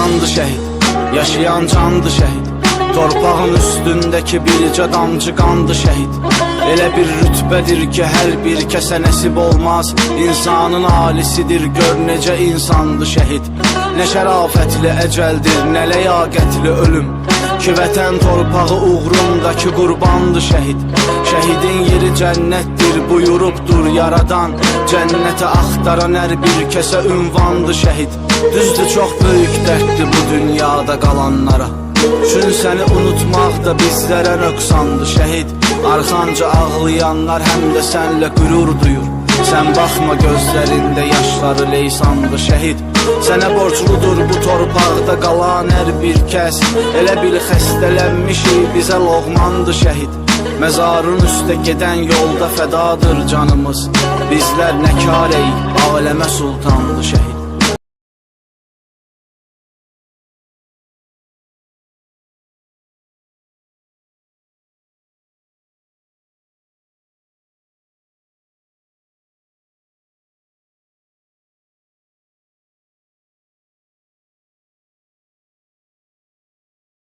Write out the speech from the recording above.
qurbandı şəhid, yaşayan candı şəhid. Torpağın üstündəki bircə damcı qandı şəhid. Elə bir rütbədir ki, hər bir kəsə nəsib olmaz. İnsanın alisidir, gör necə insandı şəhid. Nə şərafətli əcəldir, nə ləyaqətli ölüm ki, vətən torpağı uğrundakı qurbandı şəhid. Şəhidin yeri cənnətdir, buyurubdur yaradan. Cənnəti axtaran hər bir kəsə ünvandı şəhid. Düzdür, çox böyük dərddir bu dünyada qalanlara. Çün səni unutmaq da bizlərə nöqsandı şəhid. Arxanca ağlayanlar həm də sənlə qürur duyur. Sən baxma gözlərində yaşları leysandı şəhid. Sənə borcludur bu torpaqda qalan hər bir kəs. Elə bil xəstələnmişik, bizə loğmandı şəhid. Məzarın üstə gedən yolda fədadır canımız. Bizlər nə kareyik, aləmə sultandı şəhid.